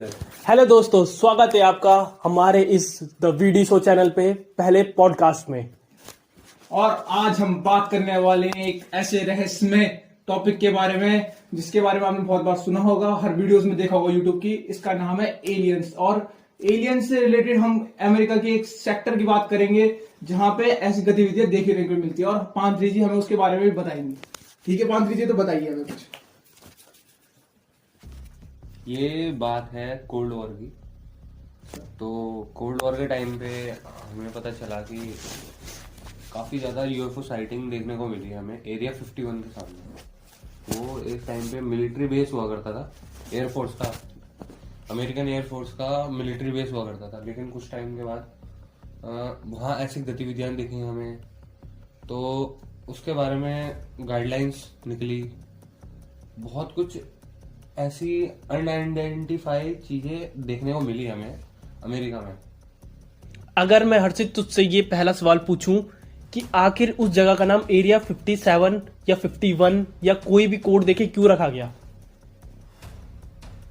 Hello दोस्तों, स्वागत है आपका हमारे इस द वीडियो शो चैनल पे पहले पॉडकास्ट में। और आज हम बात करने वाले हैं एक ऐसे रहस्यमय टॉपिक के बारे में जिसके बारे में आपने बहुत बार सुना होगा, हर वीडियोस में देखा होगा यूट्यूब की। इसका नाम है एलियंस। और एलियंस से रिलेटेड हम अमेरिका की एक सेक्टर की बात करेंगे जहां पे ऐसी गतिविधियां देखने को मिलती है, और पांथरी जी हमें उसके बारे में भी बताएंगे। ठीक है पांथरी जी, तो बताइए हमें कुछ। ये बात है कोल्ड वॉर की। तो कोल्ड वॉर के टाइम पे हमें पता चला कि काफ़ी ज़्यादा यूएफओ साइटिंग देखने को मिली हमें एरिया 51 के सामने। वो एक टाइम पे मिलिट्री बेस हुआ करता था, एयरफोर्स का, अमेरिकन एयरफोर्स का मिलिट्री बेस हुआ करता था। लेकिन कुछ टाइम के बाद वहाँ ऐसी गतिविधियाँ दिखी हमें, तो उसके बारे में गाइडलाइंस निकली। बहुत कुछ ऐसी अनआइडेंटिफाई चीजें देखने को मिली हमें अमेरिका में। अगर मैं हर्षित तुझसे ये पहला सवाल पूछूं कि आखिर उस जगह का नाम एरिया 57 या 51 या कोई भी कोड देके क्यों रखा गया?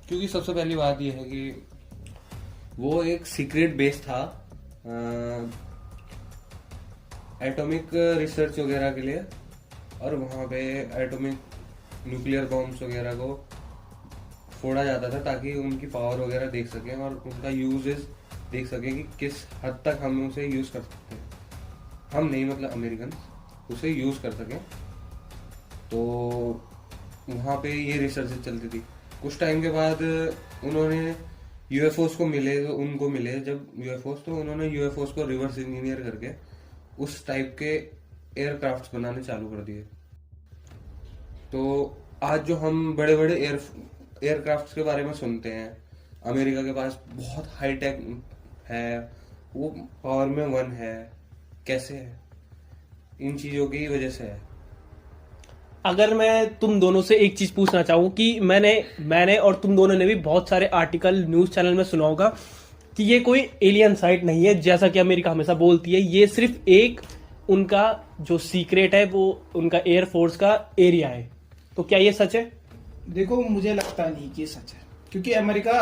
क्योंकि सबसे पहली बात यह है कि वो एक सीक्रेट बेस था एटॉमिक रिसर्च वगैरह के लिए, और वहाँ पे एटॉमिक न्यूक्लियर बॉम्ब्स वगैरह को फोड़ा जाता था ताकि उनकी पावर वगैरह देख सकें और उनका यूजेस देख सकें कि किस हद तक हम उसे यूज कर सकते हैं। हम नहीं, मतलब अमेरिकन उसे यूज कर सकें। तो वहाँ पे ये रिसर्च चलती थी। कुछ टाइम के बाद उन्होंने यूएफओस को मिले, तो उनको मिले जब यूएफओस, तो उन्होंने यूएफओस को रिवर्स इंजीनियर करके उस टाइप के एयरक्राफ्ट बनाने चालू कर दिए। तो आज जो हम बड़े बड़े एयरक्राफ्ट के बारे में सुनते हैं, अमेरिका के पास बहुत हाई टेक है, वो पावर में 1 है। कैसे है? इन चीजों की वजह से है। अगर मैं तुम दोनों से एक चीज पूछना चाहूँ कि मैंने और तुम दोनों ने भी बहुत सारे आर्टिकल न्यूज चैनल में सुना होगा कि ये कोई एलियन साइट नहीं है जैसा कि अमेरिका हमेशा बोलती है। ये सिर्फ एक उनका जो सीक्रेट है, वो उनका एयरफोर्स का एरिया है। तो क्या ये सच है? देखो, मुझे लगता नहीं कि ये सच है, क्योंकि अमेरिका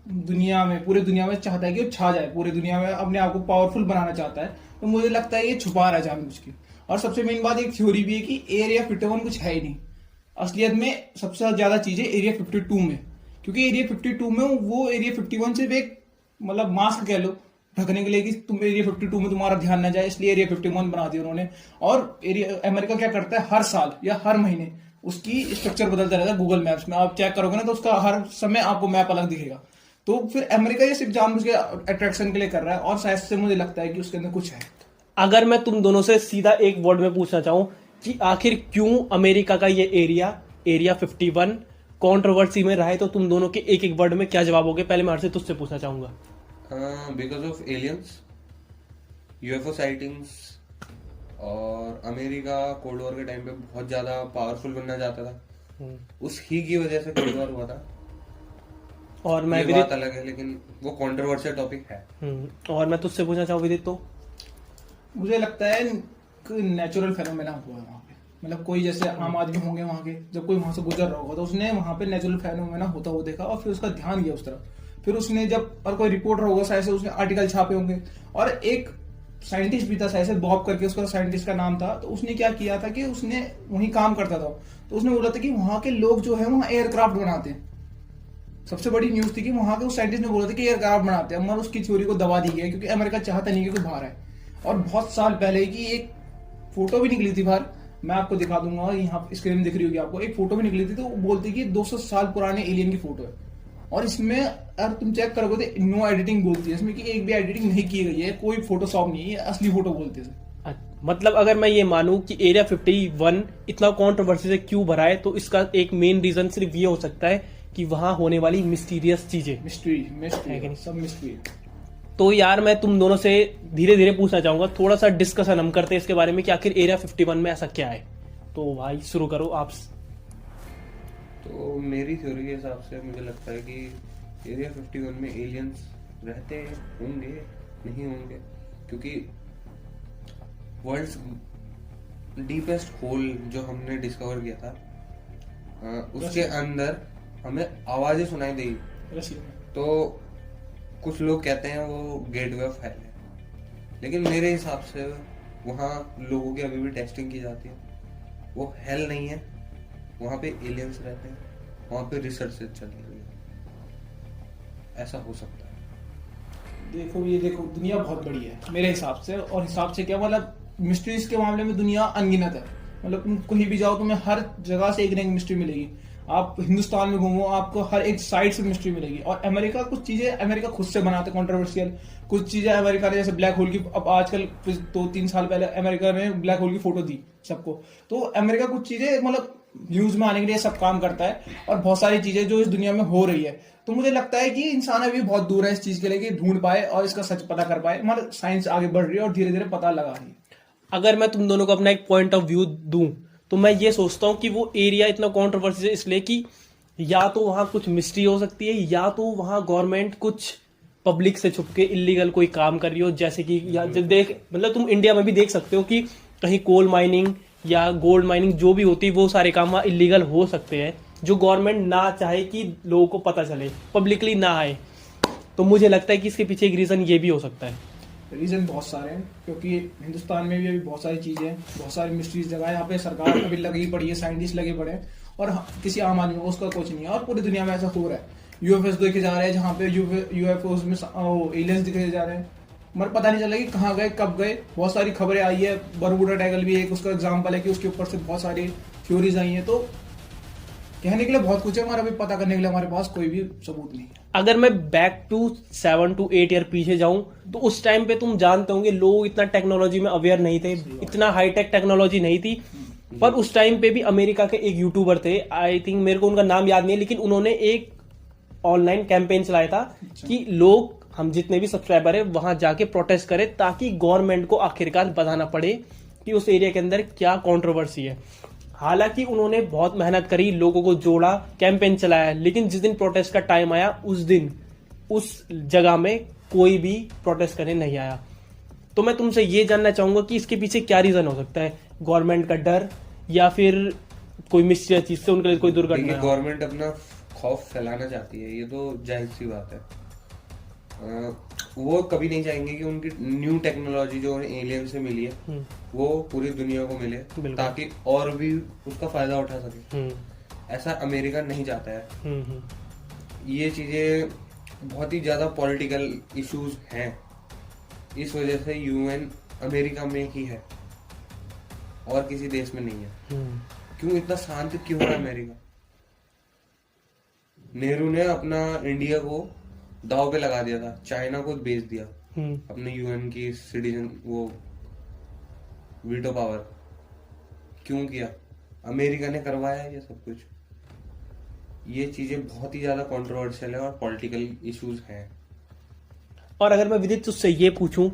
दुनिया में, पूरे दुनिया में चाहता है कि वो छा जाए, पूरे दुनिया में अपने आप को पावरफुल बनाना चाहता है। तो मुझे लगता है ये छुपा रहा है जानबूझ के। और सबसे मेन बात, एक थ्योरी भी है कि एरिया 51 कुछ है ही नहीं। असलियत में सबसे ज्यादा चीजें एरिया 52 में, क्योंकि एरिया 52 में वो एरिया 51 सिर्फ एक मतलब मास्क कह लो ढकने के लिए कि तुम एरिया 52 में तुम्हारा ध्यान न जाए, इसलिए एरिया 51 बना दिया उन्होंने। और एरिया अमेरिका क्या करता है, हर साल या हर महीने उसकी स्ट्रक्चर बदलता रहता है। गूगल मैप्स में आप चेक करोगे ना, तो उसका हर समय आपको मैप अलग दिखेगा। तो फिर अमेरिका ये सिर्फ जानबूझ के अट्रैक्शन के लिए कर रहा है, और शायद से मुझे लगता है कि उसके अंदर कुछ है। अगर मैं तुम दोनों से सीधा एक वर्ड में पूछना चाहूँ कि आखिर क्यों अमेरिका का ये एरिया 51 कंट्रोवर्सी में रहा है, तो तुम दोनों के एक एक वर्ड में क्या जवाब होगे? पहले मैं हर्षित तुझसे पूछना चाहूंगा। Because of aliens, UFO sightings, और अमेरिका कोल्ड वॉर के टाइम पे बहुत ज्यादा पावरफुल बनना चाहता था। उस ही की वजह से कोल्ड वॉर हुआ था। और मैं ये बात अलग है, लेकिन वो कंट्रोवर्शियल टॉपिक है। और मैं तुझसे पूछना चाहूँ विदित, तो मुझे लगता है नेचुरल फेनोमेना हुआ है वहाँ पे। मतलब कोई जैसे आम आदमी होंगे वहाँ के, जब कोई वहां से गुजर रहा होगा तो उसने वहां पे नेचुरल फेनोमेना होता हुआ देखा, और फिर उसका ध्यान गया उस तरफ। फिर उसने जब, और कोई रिपोर्टर होगा शायद से, उसने आर्टिकल छापे होंगे। और एक साइंटिस्ट भी था शायद से, बॉब करके उसका साइंटिस्ट का नाम था। तो उसने क्या किया था कि उसने वहीं काम करता था, तो उसने बोला था कि वहां के लोग जो है वहां एयरक्राफ्ट बनाते हैं। सबसे बड़ी न्यूज थी कि वहां के उस साइंटिस्ट ने बोला था कि एयरक्राफ्ट बनाते हैं, मगर उसकी थ्योरी को दबा दी गई क्योंकि अमेरिका चाहता नहीं कि कोई बाहर आए। और बहुत साल पहले की एक फोटो भी निकली थी बाहर, मैं आपको दिखा दूंगा, यहाँ स्क्रीन में दिख रही होगी आपको। एक फोटो भी निकली थी, तो वो बोलती कि 200 साल पुराने एलियन की फोटो है। और इसमें अगर तुम चेक करोगे तो नो एडिटिंग बोलती है इसमें, कि एक भी एडिटिंग नहीं की गई है, कोई फोटोशॉप नहीं है, असली फोटो बोलते हैं। मतलब अगर मैं ये मानूं कि एरिया 51 इतना कंट्रोवर्सी से क्यों भरा है, तो इसका एक मेन रीजन सिर्फ ये हो सकता है कि वहां होने वाली मिस्टीरियस चीजें, मिस्ट्री है कि नहीं? सब मिस्ट्री। तो यार मैं तुम दोनों से धीरे धीरे पूछना चाहूंगा, थोड़ा सा डिस्कशन हम करते हैं इसके बारे में कि आखिर एरिया 51 में ऐसा क्या है। तो भाई शुरू करो आप। तो मेरी थ्योरी के हिसाब से मुझे लगता है कि एरिया 51 में एलियंस रहते होंगे, नहीं होंगे, क्योंकि वर्ल्ड्स डीपेस्ट होल जो हमने डिस्कवर किया था, उसके अंदर हमें आवाजें सुनाई दी। तो कुछ लोग कहते हैं वो गेटवे ऑफ हेल है, लेकिन मेरे हिसाब से वहाँ लोगों की अभी भी टेस्टिंग की जाती है। वो हेल नहीं है, वहाँ पे एलियंस रहते हैं, वहाँ पे रिसर्च चल रही है। ऐसा हो सकता है। देखो दुनिया बहुत बड़ी है मेरे हिसाब से, और हिसाब से क्या मतलब मिस्ट्रीज के मामले में दुनिया अनगिनत है। मतलब तुम कहीं भी जाओ तुम्हें हर जगह से एक न एक मिस्ट्री मिलेगी। आप हिंदुस्तान में घूमो आपको हर एक साइड से मिस्ट्री मिलेगी। और अमेरिका कुछ चीजें अमेरिका खुद से बनाते कंट्रोवर्शियल, कुछ चीजें अमेरिका ने जैसे ब्लैक होल की, अब आजकल 2-3 साल पहले अमेरिका ने ब्लैक होल की फोटो दी सबको। तो अमेरिका कुछ चीजें मतलब न्यूज में आने के लिए सब काम करता है, और बहुत सारी चीजें जो इस दुनिया में हो रही है। तो मुझे लगता है कि इंसान अभी बहुत दूर है इस चीज के लिए कि ढूंढ पाए और इसका सच पता कर पाए। मतलब साइंस आगे बढ़ रही है और धीरे धीरे पता लगा रही है। अगर मैं तुम दोनों को अपना एक पॉइंट ऑफ व्यू दूं तो मैं ये सोचता हूँ कि वो एरिया इतना कंट्रोवर्सी है इसलिए कि या तो वहाँ कुछ मिस्ट्री हो सकती है, या तो वहाँ गवर्नमेंट कुछ पब्लिक से छुप के इलीगल कोई काम कर रही हो। जैसे कि या देख मतलब तुम इंडिया में भी देख सकते हो कि कहीं कोल माइनिंग या गोल्ड माइनिंग जो भी होती है वो सारे काम वहाँ इलीगल हो सकते हैं, जो गवर्नमेंट ना चाहे कि लोगों को पता चले, पब्लिकली ना आए। तो मुझे लगता है कि इसके पीछे एक रीजन ये भी हो सकता है। रीजन बहुत सारे हैं, क्योंकि हिंदुस्तान में भी अभी बहुत सारी चीजें हैं, बहुत सारी मिस्ट्रीज जगह है। यहाँ पे सरकार अभी लगी पड़ी है, साइंटिस्ट लगे पड़े हैं, और किसी आम आदमी को उसका कुछ नहीं है। और पूरी दुनिया में ऐसा हो रहा है। यूएफओस देखे जा रहे हैं, जहाँ पे यूएफओस में एलियंस दिखे जा रहे हैं, मगर पता नहीं चला कि कहाँ गए कब गए। बहुत सारी खबरें आई है, बरमूडा ट्रायंगल भी एक उसका एग्जाम्पल है कि उसके ऊपर से बहुत सारी थ्योरीज आई हैं। तो कहने के लिए बहुत कुछ है, मगर अभी पता करने के लिए हमारे पास कोई भी सबूत नहीं है। अगर मैं बैक टू 7 to 8 ईयर पीछे जाऊं तो उस टाइम पे तुम जानते होंगे लोग इतना टेक्नोलॉजी में अवेयर नहीं थे, इतना हाईटेक टेक्नोलॉजी नहीं थी। पर उस टाइम पे भी अमेरिका के एक यूट्यूबर थे, आई थिंक मेरे को उनका नाम याद नहीं है, लेकिन उन्होंने एक ऑनलाइन कैंपेन चलाया था कि लोग, हम जितने भी सब्सक्राइबर है वहां जाके प्रोटेस्ट करें ताकि गवर्नमेंट को आखिरकार बताना पड़े कि उस एरिया के अंदर क्या कंट्रोवर्सी है। हालांकि उन्होंने बहुत मेहनत करी, लोगों को जोड़ा, कैंपेन चलाया, लेकिन जिस दिन प्रोटेस्ट का टाइम आया उस दिन उस जगह में कोई भी प्रोटेस्ट करने नहीं आया। तो मैं तुमसे ये जानना चाहूंगा कि इसके पीछे क्या रीजन हो सकता है? गवर्नमेंट का डर या फिर कोई मिस्ट्री चीज से उनके लिए कोई दुर्घटना? गवर्नमेंट अपना खौफ फैलाना चाहती है, ये तो जाहिर सी बात है। वो कभी नहीं चाहेंगे कि उनकी न्यू टेक्नोलॉजी जो उन्हें एलियन से मिली है वो पूरी दुनिया को मिले, ताकि और भी उसका फायदा उठा सके। ऐसा अमेरिका नहीं चाहता है। ये चीजें बहुत ही ज्यादा पॉलिटिकल इश्यूज हैं, इस वजह से यूएन अमेरिका में ही है और किसी देश में नहीं है। क्यों इतना शांत क्यों है अमेरिका? नेहरू ने अपना इंडिया को दाव पे लगा दिया था, चाइना को बेच दिया अपने यूएन की सिटीजन वो वीटो पावर। क्यों किया? अमेरिका ने करवाया ये सब कुछ। ये चीजें बहुत ही ज्यादा कंट्रोवर्शियल है और पॉलिटिकल इश्यूज हैं। और अगर मैं विदित तुझसे ये पूछूं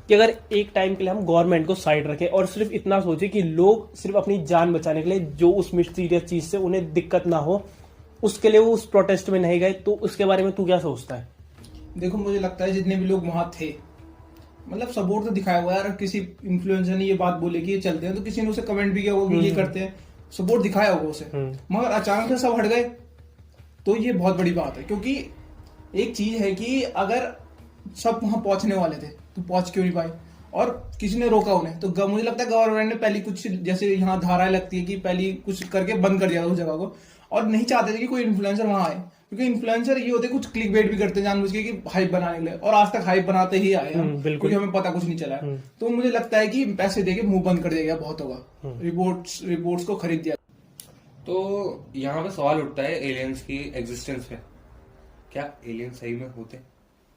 कि अगर एक टाइम के लिए हम गवर्नमेंट को साइड रखें और सिर्फ इतना सोचे कि लोग सिर्फ अपनी जान बचाने के लिए जो उस मिस्टीरियस चीज से उन्हें दिक्कत ना हो, उसके लिए वो उस प्रोटेस्ट में नहीं गए, तो उसके बारे में तू क्या सोचता है? देखो मुझे लगता है जितने भी लोग वहां थे, मतलब सपोर्ट तो दिखाया हुआ है। यार किसी इन्फ्लुएंसर ने ये बात बोली कि ये चलते हैं तो किसी ने उसे कमेंट भी किया होगा कि ये करते हैं, सपोर्ट दिखाया होगा उसे। मगर अचानक से सब हट गए तो ये बहुत बड़ी बात है। क्योंकि एक चीज है कि अगर सब वहां पहुंचने वाले थे तो पहुंच क्यों नहीं पाए, और किसी ने रोका उन्हें। तो मुझे लगता है गवर्नमेंट ने पहली कुछ, जैसे यहाँ धाराएं लगती है कि पहली कुछ करके बंद कर दिया उस जगह को, और नहीं चाहते थे कि कोई इन्फ्लुएंसर वहां आए। क्योंकि इन्फ्लुएंसर ये होते कुछ क्लिक बेट भी करते हैं जानबूझ के कि हाइप बनाने के लिए, और आज तक हाइप बनाते ही आए हम, क्योंकि हमें पता कुछ नहीं चला है। तो मुझे लगता है कि पैसे देके मुंह बंद कर दिया गया, बहुत होगा, रिपोर्ट्स को खरीद दिया। तो यहाँ पे सवाल उठता है एलियंस की एग्जिस्टेंस पे। क्या एलियंस सही में होते?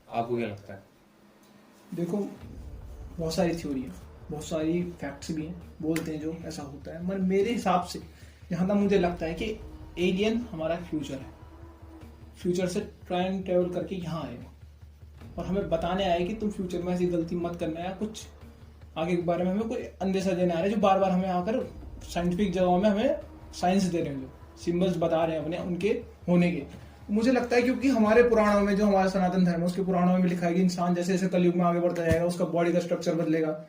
आपको क्या लगता है? देखो बहुत सारी थ्योरी है, बहुत सारी फैक्ट्स भी हैं, बोलते हैं जो ऐसा होता है। मगर मेरे हिसाब से जहाँ तक मुझे लगता है कि एलियन हमारा फ्यूचर है, फ्यूचर से टाइम ट्रेवल करके यहाँ आए और हमें बताने आए कि तुम फ्यूचर में ऐसी गलती मत करना, या कुछ आगे के बारे में हमें कोई अंदेशा देने आ रहे हैं, जो बार बार हमें आकर साइंटिफिक जगहों में हमें साइंस दे रहे हैं, जो सिंबल्स बता रहे हैं अपने उनके होने के। मुझे लगता है क्योंकि हमारे पुराणों में, जो हमारा सनातन धर्म है उसके पुराणों में लिखा है कि इंसान जैसे जैसे कलयुग में आगे बढ़ता जाएगा उसका बॉडी का स्ट्रक्चर बदलेगा,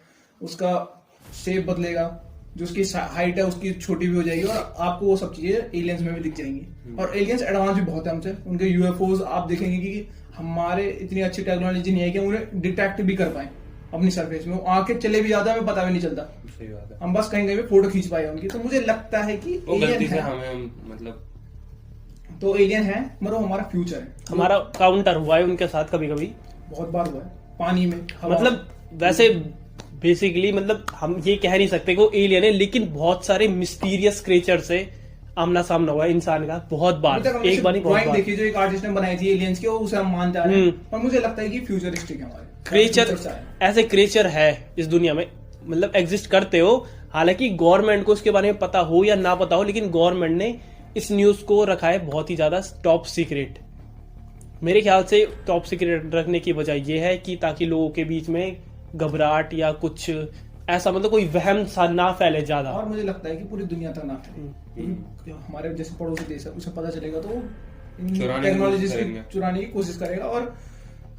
उसका शेप बदलेगा, जो उसकी हाइट है उसकी छोटी भी हो जाएगी, और आपको वो सब चीजें एलियंस में भी दिख जाएंगी। और एलियंस एडवांस भी बहुत है हमसे, उनके यूएफओज आप देखेंगे कि हमारे इतनी अच्छी टेक्नोलॉजी नहीं है कि उन्हें डिटेक्ट भी कर पाए अपनी सरफेस में, वो आके चले भी जाता है हमें पता भी नहीं चलता, सही बात है। हम बस कहीं कहीं पे फोटो खींच पाए उनकी। तो मुझे लगता है कि वो एलियन गलती से है, हमें मतलब तो एलियन है मगर वो हमारा फ्यूचर है। हमारा काउंटर हुआ है उनके साथ कभी कभी, बहुत बार हुआ है, पानी में, हवा में। मतलब वैसे बेसिकली मतलब हम ये कह नहीं सकते कि वो एलियन है, लेकिन बहुत सारे मिस्टीरियस क्रिएचर से आमना सामना हुआ है इंसान का बहुत बार, अभी तक हमने एक बार नहीं बहुत ड्राइंग बार। देखी जो एक आर्टिस्ट ने बनाई थी एलियंस की, वो उसे हम मान जा रहे हैं, पर मुझे लगता है कि फ्यूचरिस्टिक है हमारे क्रिएचर, future से आए। ऐसे क्रिएचर है इस दुनिया में, मतलब एग्जिस्ट करते हो, हालांकि गवर्नमेंट को उसके बारे में पता हो या ना पता हो, लेकिन गवर्नमेंट ने इस न्यूज को रखा है बहुत ही ज्यादा टॉप सीक्रेट। मेरे ख्याल से टॉप सीक्रेट रखने की वजह यह है कि ताकि लोगों के बीच में घबराहट या कुछ ऐसा मतलब कोई वहम सा ना फैले ज्यादा। और मुझे लगता है कि पूरी दुनिया तक ना फैले, क्योंकि हमारे जैसे पड़ोसी देश है उसे पता चलेगा तो चुराने की टेक्नोलॉजी कोशिश से करेंगे। चुराने की कोशिश करेगा और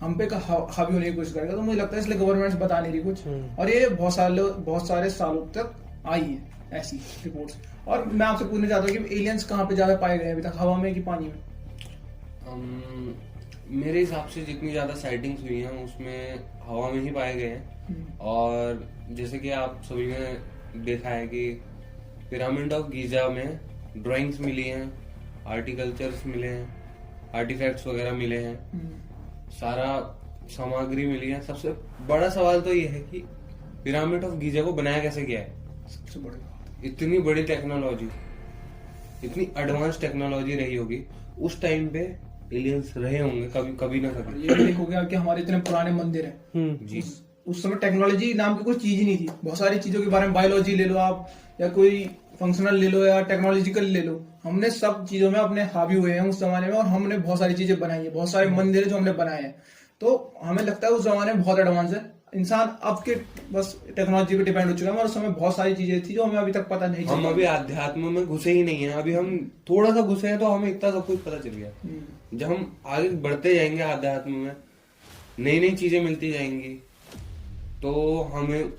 हम पे हावी होने की कोशिश करेगा। तो मुझे लगता है इसलिए गवर्नमेंट बता नहीं रही कुछ, और ये बहुत सारे सालों तक आई है ऐसी रिपोर्ट्स। और मैं आपसे पूछना चाहता हूँ कि एलियंस कहाँ पे ज्यादा पाए गए अभी तक, हवा में कि पानी में? मेरे हिसाब से जितनी ज्यादा साइटिंग्स हुई हैं उसमें हवा में ही पाए गए हैं। और जैसे कि आप सभी ने देखा है कि पिरामिड ऑफ गीजा में ड्राइंग्स मिली हैं, आर्टिकल्चर्स मिले हैं, आर्टिफैक्ट्स वगैरह मिले हैं, सारा सामग्री मिली है। सबसे बड़ा सवाल तो ये है कि पिरामिड ऑफ गीजा को बनाया कैसे गया है? सबसे बड़ी बात इतनी बड़ी टेक्नोलॉजी, इतनी एडवांस टेक्नोलॉजी रही होगी उस टाइम पे, एलियंस रहे होंगे कभी कभी ना और कभी। ये भी देखोगे कि हमारे इतने पुराने मंदिर हैं, जी उस समय टेक्नोलॉजी नाम की कोई चीज ही नहीं थी। बहुत सारी चीजों के बारे में, बायोलॉजी ले लो आप, या कोई फंक्शनल ले लो या टेक्नोलॉजिकल ले लो, हमने सब चीजों में अपने हावी हुए हैं उस जमाने में, और हमने बहुत सारी चीजें बनाई है, बहुत सारे मंदिर है जो हमने बनाए हैं। तो हमें लगता है उस जमाने में बहुत एडवांस है इंसान, अब के बस टेक्नोलॉजी पे डिपेंड हो चुका है, और उस समय बहुत सारी चीजें थी जो हमें अभी तक पता नहीं हम चली। अभी आध्यात्म में घुसे ही नहीं है, अभी हम थोड़ा सा घुसे हैं तो हमें इतना सब कुछ पता चल गया। जब हम आगे बढ़ते जाएंगे आध्यात्म में, नई नई चीजें मिलती जाएंगी, तो हमें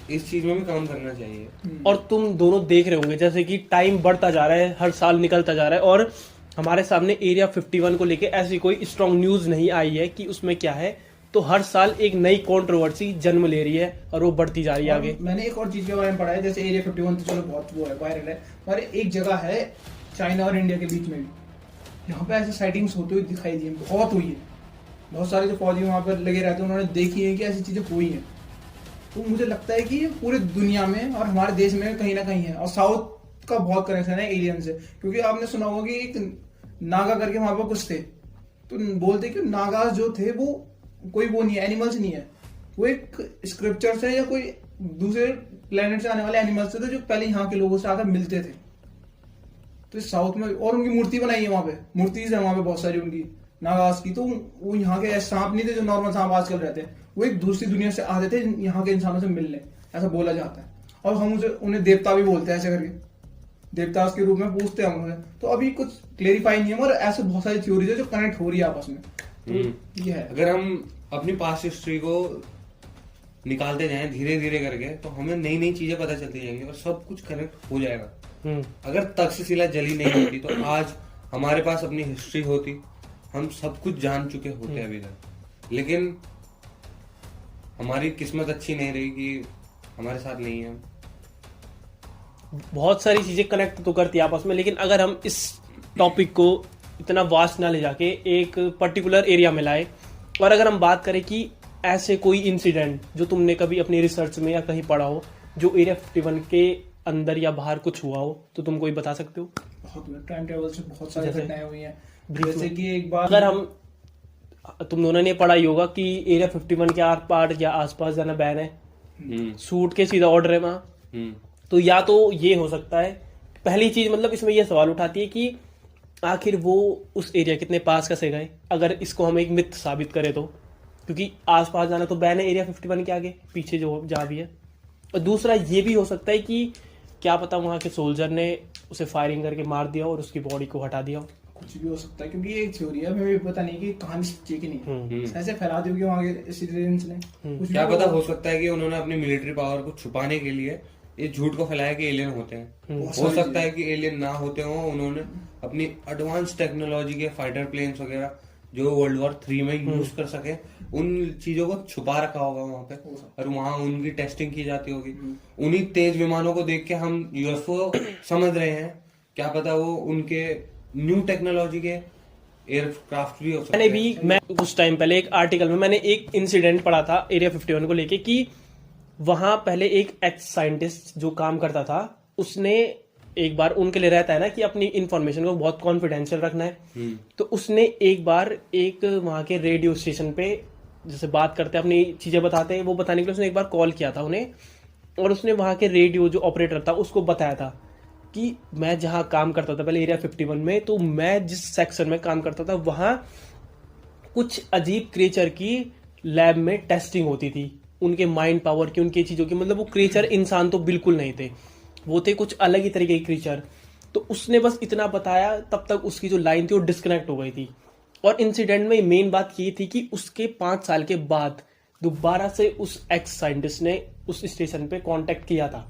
इस चीज में भी काम करना चाहिए। और तुम दोनों देख रहे होंगे जैसे कि टाइम बढ़ता जा रहा है, हर साल निकलता जा रहा है, और हमारे सामने एरिया 51 को लेके ऐसी कोई स्ट्रॉन्ग न्यूज नहीं आई है कि उसमें क्या है। तो हर साल एक नई कंट्रोवर्सी जन्म ले रही है और वो बढ़ती जा रही है आगे। मैंने एक और चीज के बारे में पढ़ा है, जैसे एरिया 51 तो चलो बहुत वो है, वायरल है, पर एक जगह है चाइना और इंडिया के बीच में भी, यहाँ पे ऐसे साइटिंग्स होते हुए दिखाई दी है, बहुत हुई है। बहुत सारे जो फौजी वहां पर लगे रहते हैं उन्होंने देखी है कि ऐसी चीजें हुई हैं। तो मुझे लगता है कि ये पूरे दुनिया में और हमारे देश में कहीं ना कहीं है, और साउथ का बहुत कनेक्शन है एलियन से, क्योंकि आपने सुना होगा कि एक नागा करके वहां पर कुछ थे, तो बोलते कि नागा जो थे वो कोई वो नहीं है, एनिमल्स नहीं है, वो एक स्क्रिप्चर से या कोई दूसरे प्लेनेट से आने वाले एनिमल्स थे जो पहले यहाँ के लोगों से आकर मिलते थे। तो साउथ में, और उनकी मूर्ति बनाई है वहां पे, मूर्तिज है वहां पे बहुत सारी उनकी नागास की। तो वो यहाँ के सांप नहीं थे जो नॉर्मल सांप आजकल रहते हैं, वो एक दूसरी दुनिया से आते थे यहाँ के इंसानों से मिलने, ऐसा बोला जाता है। और हम उन्हें देवता भी बोलते हैं, ऐसे करके देवता के रूप में पूछते हैं उन्हें। तो अभी कुछ क्लेरिफाई नहीं है, और ऐसे बहुत सारी थ्योरीज है जो कनेक्ट हो रही है आपस में। तो ये है, अगर हम अपनी पास्ट हिस्ट्री को निकालते जाएं धीरे धीरे करके, तो हमें नई नई चीजें पता चलती जाएंगी और सब कुछ कनेक्ट हो जाएगा। अगर तक्षशिला जली नहीं होती तो आज हमारे पास अपनी हिस्ट्री होती, हम सब कुछ जान चुके होते अभी तक। लेकिन हमारी किस्मत अच्छी नहीं रही कि हमारे साथ नहीं है। बहुत सारी चीजें कनेक्ट तो करती है आपस में, लेकिन अगर हम इस टॉपिक को इतना वास्ट ना ले जाके एक पर्टिकुलर एरिया में लाए, और अगर हम बात करें कि ऐसे कोई इंसिडेंट जो तुमने कभी अपनी रिसर्च में या कहीं पढ़ा हो, जो एरिया 51 के अंदर या बाहर कुछ हुआ हो, तो तुम कोई बता सकते हो? बहुत टाइम ट्रेवल से बहुत सारी जैसे? घटनाएं हुई हैं। जैसे कि एक बार अगर हम, तुम दोनों ने पढ़ा ही होगा कि एरिया 51 के आर पार या आसपास जाना बैन है, सूट के सीधा ऑर्डर है वहां। तो या तो ये हो सकता है, पहली चीज मतलब इसमें यह सवाल उठाती है कि आखिर वो उस एरिया कितने पास कैसे गए, अगर इसको हम एक मिथ साबित करें तो, क्योंकि आसपास जाना तो बैन है एरिया 51 के आगे पीछे जो जहाँ भी है। और दूसरा ये भी हो सकता है कि क्या पता वहां के सोल्जर ने उसे फायरिंग करके मार दिया और उसकी बॉडी को हटा दिया हो। कुछ भी हो सकता है, क्योंकि ये एक थ्योरी है, हमें भी पता नहीं कि कहानी सच्ची है कि नहीं, ऐसे फैला दी होगी वहां के सिटीजन्स ने। कुछ भी क्या पता, हो सकता है कि उन्होंने अपनी मिलिट्री पावर को छुपाने के लिए इस झूठ को फैलाया कि एलियन होते हैं। हो सकता है कि एलियन ना होते हो, उन्होंने अपनी एडवांस टेक्नोलॉजी के फाइटर प्लेन्स वगैरह जो वर्ल्ड वॉर 3 में यूज कर सके, उन चीजों को छुपा रखा होगा वहां पे, और वहां उनकी टेस्टिंग की जाती होगी। उन्हीं तेज विमानों को देख के हम यूएफओ समझ रहे हैं, क्या पता वो उनके न्यू टेक्नोलॉजी के एयरक्राफ्ट भी हो सकते हैं। मैं कुछ टाइम पहले एक आर्टिकल में मैंने एक इंसिडेंट पढ़ा था एरिया 51 को लेके, कि वहां पहले एक एक्स साइंटिस्ट जो काम करता था, उसने एक बार, उनके लिए रहता है ना कि अपनी इंफॉर्मेशन को बहुत कॉन्फिडेंशियल रखना है, तो उसने एक बार एक वहां के रेडियो स्टेशन पे जैसे बात करते हैं, अपनी चीजें बताते हैं, वो बताने के लिए उसने एक बार कॉल किया था उन्हें, और उसने वहां के रेडियो जो ऑपरेटर था उसको बताया था कि मैं जहां काम करता था पहले एरिया 51 में, तो मैं जिस सेक्शन में काम करता था वहां कुछ अजीब क्रिएचर की लैब में टेस्टिंग होती थी, उनके माइंड पावर की, उनकी चीजों की, मतलब वो क्रिएचर इंसान तो बिल्कुल नहीं थे, वो थे कुछ अलग ही तरीके के क्रिएचर। तो उसने बस इतना बताया, तब तक उसकी जो लाइन थी वो डिस्कनेक्ट हो गई थी। और इंसिडेंट में मेन बात ये थी कि उसके 5 साल के बाद दोबारा से उस एक्स साइंटिस्ट ने उस स्टेशन पे कांटेक्ट किया था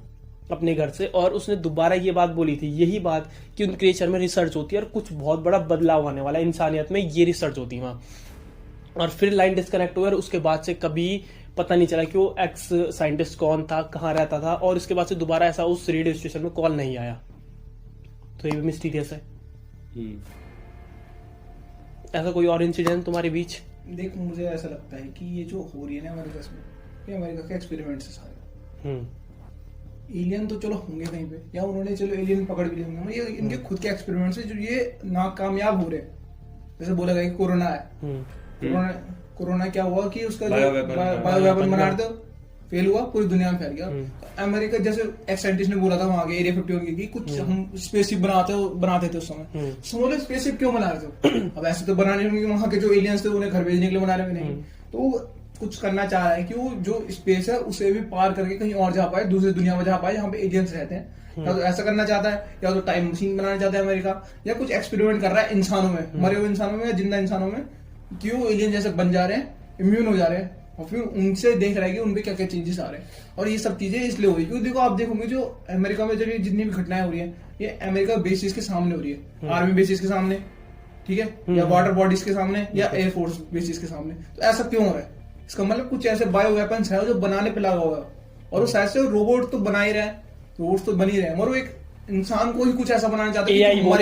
अपने घर से, और उसने दोबारा ये बात बोली थी, यही बात कि उन क्रिएचर में रिसर्च होती है और कुछ बहुत बड़ा बदलाव आने वाला है इंसानियत में, ये रिसर्च होती है वहां। और फिर लाइन डिस्कनेक्ट हुई और उसके बाद से कभी पता नहीं चला कि वो एक्स साइंटिस्ट कौन था, कहाँ रहता था, और इसके बाद से दोबारा ऐसा उस रेडियो स्टेशन में कॉल नहीं आया। तो ये भी मिस्टीरियस है। ऐसा कोई और इंसिडेंट तुम्हारे बीच? देख, मुझे ऐसा लगता है कि ये जो हो रही है ना अमेरिका में, ये अमेरिका के एक्सपेरिमेंट्स है सारे। एलियन तो चलो होंगे कहीं पे, या उन्होंने चलो एलियन पकड़ भी लिए होंगे, ये इनके खुद के एक्सपेरिमेंट्स है जो ये नाकामयाब हो रहे हैं। जैसे बोला गया कि कोरोना है, कोरोना क्या हुआ कि उसका बायो वेपन बना दो, फेल हुआ, पूरी दुनिया में फैल गया। अमेरिका जैसे एक्स साइंटिस्ट ने बोला था वहां के एरिया 51 की कुछ हम स्पेसशिप बनाते थे उस समय, समझ लो स्पेसशिप क्यों बना रहे थे? अब ऐसे तो बनाने होंगे, वहां के जो एलियंस थे उन्हें घर भेजने के लिए बना रहे नहीं, तो कुछ करना चाह रहा है कि वो जो स्पेस है उसे भी पार करके कहीं और जा पाए, दूसरी दुनिया में जा पाए जहाँ पे एलियंस रहते हैं। या तो ऐसा करना चाहता है, या तो टाइम मशीन बनाना चाहता है अमेरिका, या कुछ एक्सपेरिमेंट कर रहा है इंसानों में, मरे हुए इंसानों में या जिंदा इंसानों में, कि वो एलियन जैसे बन जा रहे हैं, इम्यून हो जा रहे हैं, और फिर उनसे देख रहा है कि उनपे क्या क्या चेंजेस आ रहे हैं। और ये सब चीजें इसलिए हो रही है क्योंकि देखो, आप देखोगे जो अमेरिका में जो जितनी भी घटनाएं हो रही है, ये अमेरिका बेसिस के सामने हो रही है, आर्मी बेसिस के सामने, ठीक है, या वाटर बॉडीज के सामने, या एयरफोर्स बेसिस के सामने। तो ऐसा क्यों हो रहा है? इसका मतलब कुछ ऐसे बायो वेपन्स है जो बनाने पे लगा हुआ है, और उस ऐसे रोबोट तो बना ही रहे हैं, रोबोट्स तो बन ही रहे हैं, और वो एक इंसान को ही कुछ ऐसा बनाना चाहते हैं। एआई बोल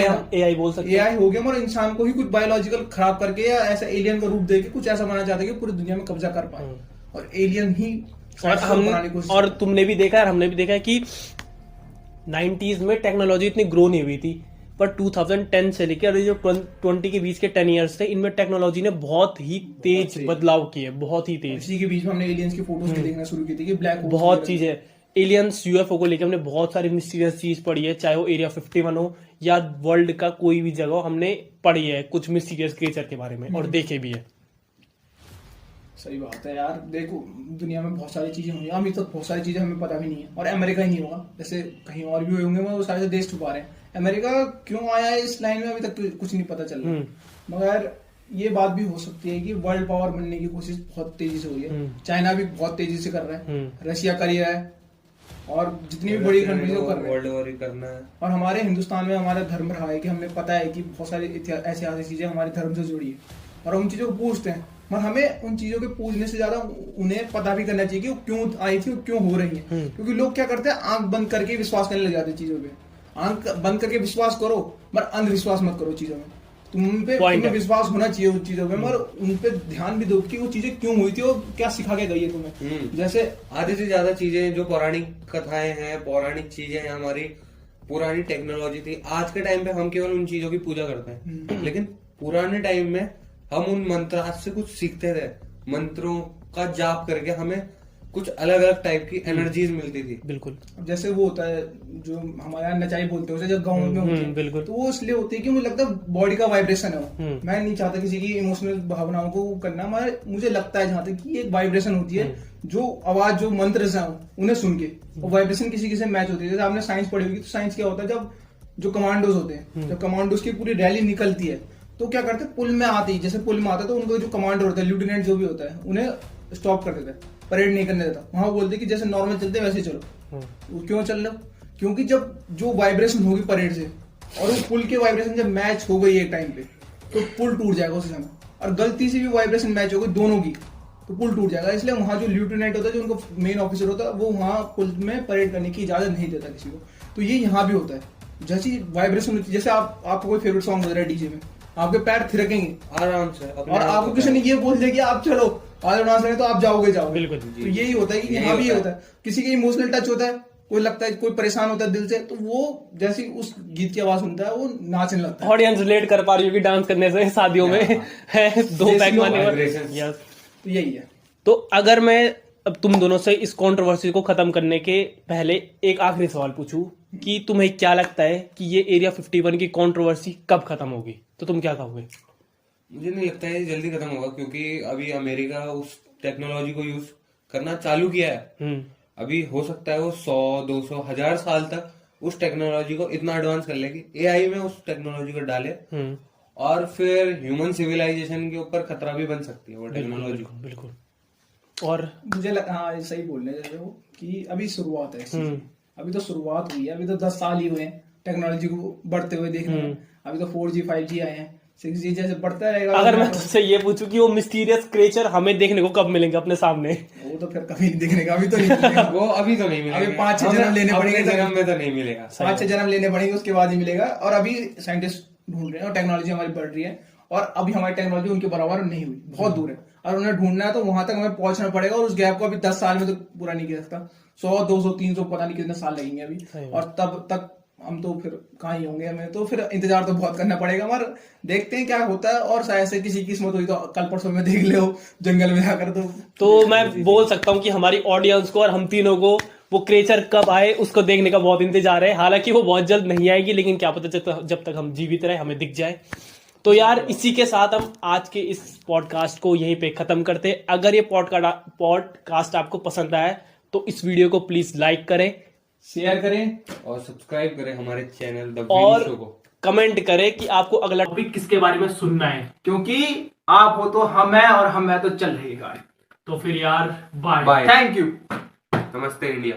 सकते हैं, एआई हो गया, और इंसान को ही कुछ बायोलॉजिकल खराब करके या ऐसा एलियन का रूप देके कुछ ऐसा बनाना चाहते हैं कि पूरी दुनिया में कब्जा कर पाए, और एलियन ही और तुमने भी देखा है, हमने भी देखा है कि 90s में टेक्नोलॉजी इतनी ग्रो नहीं हुई थी, पर 2010 से लेकर जो 20 के बीच के 10 इयर्स थे, इनमें टेक्नोलॉजी ने बहुत ही तेज बदलाव किए, बहुत ही तेज। इसी के बीच में हमने एलियंस की फोटोज भी देखना शुरू की थी कि ब्लैक होल, बहुत चीजें, एलियंस, यूएफओ को लेकर हमने बहुत सारी मिस्टीरियस चीज पढ़ी है, चाहे वो एरिया 51 हो या वर्ल्ड का कोई भी जगह, हमने पढ़ी है कुछ मिस्टीरियस क्रिएचर के बारे में, और देखे भी है। सही बात है यार। देखो, दुनिया में बहुत सारी चीजें हुई, अभी तक बहुत सारी चीजें हमें पता भी नहीं है, और अमेरिका ही नहीं होगा, जैसे कहीं और भी हुए होंगे, वो सारे देश छुपा रहे हैं। अमेरिका क्यों आया है इस लाइन में अभी तक कुछ नहीं पता चल रहा। मगर ये बात भी हो सकती है कि वर्ल्ड पावर बनने की कोशिश बहुत तेजी से हो रही है, चाइना भी बहुत तेजी से कर रहा है, रशिया कर ही रहा है, और जितनी भी बड़ी कंट्रीज वो कर रहे हैं, वर्ल्ड वॉर करना है। और हमारे हिंदुस्तान में हमारा धर्म रहा है कि हमें पता है कि बहुत सारी ऐतिहासिक चीजें हमारे धर्म से जुड़ी है, और हम उन चीजों को पूछते हैं, मगर हमें उन चीजों के पूछने से ज्यादा उन्हें पता भी करना चाहिए कि वो क्यों आई थी, वो क्यों हो रही है। क्योंकि लोग क्या करते हैं, आंख बंद करके विश्वास करने लग जाते हैं चीजों पे। आंख बंद करके विश्वास करो, मगर अंधविश्वास मत करो चीजों में। तुम्हें विश्वास होना चाहिए उन चीजों पे, मगर उन पे ध्यान भी दो कि वो चीजें क्यों हुई थी और क्या सिखा के गई है तुम्हें। जैसे आधे से ज्यादा चीजें जो पौराणिक कथाएं हैं, पौराणिक चीजें हैं, हमारी पुरानी टेक्नोलॉजी थी, आज के टाइम पे हम केवल उन चीजों की पूजा करते हैं, लेकिन पुराने टाइम में हम उन मंत्र से कुछ सीखते थे, मंत्रों का जाप करके हमें कुछ अलग अलग टाइप की एनर्जीज मिलती थी। बिल्कुल, जैसे वो होता है जो हमारे यहाँ नचाई बोलते हैं, जब गाँव में होती है, बिल्कुल, तो वो इसलिए होती है कि मुझे लगता है बॉडी का वाइब्रेशन है वो। मैं नहीं चाहता किसी की इमोशनल भावनाओं को करना, मगर मुझे लगता है जहाँ तक कि एक वाइब्रेशन होती है, जो आवाज, जो मंत्र है उन्हें सुन के, और वाइब्रेशन किसी से मैच होती है। जैसे आपने साइंस पढ़ी होगी, तो साइंस क्या होता है, जब जो कमांडोज होते हैं, जब कमांडोज की पूरी रैली निकलती है, तो क्या करते हैं, पुल में आते ही, जैसे पुल में आता है तो उनको जो कमांडर होता है, लेफ्टिनेंट जो भी होता है, उन्हें स्टॉप कर देता है, परेड नहीं करने देता। वहां बोलते कि जैसे नॉर्मल चलते वैसे चलो। वो क्यों चल रहे हो? क्योंकि जब जो वाइब्रेशन होगी परेड से और वो पुल के वाइब्रेशन जब मैच हो गई एक टाइम पे, तो पुल टूट जाएगा उस समय, और गलती से भी वाइब्रेशन मैच हो गई दोनों की तो पुल टूट जाएगा। इसलिए वहाँ जो लेफ्टिनेंट होता है, जो उनको मेन ऑफिसर होता है, वो वहाँ पुल में परेड करने की इजाजत नहीं देता किसी को। तो ये यहाँ भी होता है, जैसी वाइब्रेशन होती है, जैसे आपको कोई फेवरेट सॉन्ग हो रहा है डीजे में, आपके पैर थिरकेंगे आराम से और आपको किसी ने ये बोल दिया कि आप चलो आज डांस करें तो आप जाओगे। बिल्कुल। तो यही होता है कि यहाँ भी ये होता है, किसी का इमोशनल टच होता है, कोई लगता है कोई परेशान होता है दिल से, तो वो जैसी उस गीत की आवाज सुनता है वो नाचने लगता है। ऑडियंस रिलेट कर पा रही होगी डांस करने से शादियों में है 2 पैक मारने पर। Yes. तो यही है। तो अगर मैं अब तुम दोनों से इस कंट्रोवर्सी को खत्म करने के पहले एक आखिरी सवाल पूछूं कि तुम्हें क्या लगता है कि ये एरिया 51 की कंट्रोवर्सी कब खत्म होगी, तो तुम क्या कहोगे? मुझे नहीं लगता है ये जल्दी खत्म होगा, क्योंकि अभी अमेरिका उस टेक्नोलॉजी को यूज करना चालू किया है। अभी हो सकता है वो 100, 200, 1000 साल तक उस टेक्नोलॉजी को इतना एडवांस कर लेगी, एआई में उस टेक्नोलॉजी को डाले, और फिर ह्यूमन सिविलाइजेशन के ऊपर खतरा भी बन सकती है वो टेक्नोलॉजी। बिल्कुल। और मुझे हाँ सही बोल रहे हैं वो कि अभी शुरुआत है इसकी। अभी तो शुरुआत हुई है, अभी तो 10 साल ही हुए हैं टेक्नोलॉजी को बढ़ते हुए देखने में। अभी तो 4G 5G आए हैं, 6G जैसे बढ़ता रहेगा। अगर मैं तुझसे ये पूछूं कि वो मिस्टीरियस क्रिएचर हमें देखने को कब मिलेंगे अपने सामने? वो तो फिर कभी नहीं देखने का, अभी तो नहीं मिलेगा। वो अभी तो नहीं मिलेगा, अभी 5-6 जन्म लेने पड़ेंगे, जन्म में तो नहीं मिलेगा, 5-6 जन्म लेने पड़ेंगे उसके बाद ही मिलेगा। और अभी साइंटिस्ट ढूंढ रहे हैं और टेक्नोलॉजी हमारी बढ़ रही है, और अभी हमारी टेक्नोलॉजी उनके बराबर नहीं हुई, बहुत दूर है, और उन्हें ढूंढना है तो वहां तक हमें पहुंचना पड़ेगा, और उस गैप को अभी 10 साल में तो पूरा नहीं कर सकता। 100, 200, 300 पता नहीं कितने साल लगेंगे अभी, और तब तक हम तो फिर कहाँ ही होंगे। हमें तो फिर इंतजार तो बहुत करना पड़ेगा, मगर देखते हैं क्या होता है। और शायद से किसी किस्मत हुई तो कल परसों में देख ले जंगल में जाकर। तो मैं बोल सकता हूँ कि हमारी ऑडियंस को और हम तीनों को वो क्रिएचर कब आए उसको देखने का बहुत इंतजार है। हालांकि वो बहुत जल्द नहीं आएगी, लेकिन क्या पता जब तक हम जीवित रहे हमें दिख जाए। तो यार इसी के साथ हम आज के इस पॉडकास्ट को यहीं पे खत्म करते हैं। अगर ये पॉडकास्ट आपको पसंद आया तो इस वीडियो को प्लीज लाइक करें, शेयर करें और सब्सक्राइब करें हमारे चैनल द और शो को। कमेंट करें कि आपको अगला टॉपिक किसके बारे में सुनना है, क्योंकि आप हो तो हम है और हम है तो चल रही गाड़ी। तो फिर यार बाय, थैंक यू, नमस्ते इंडिया।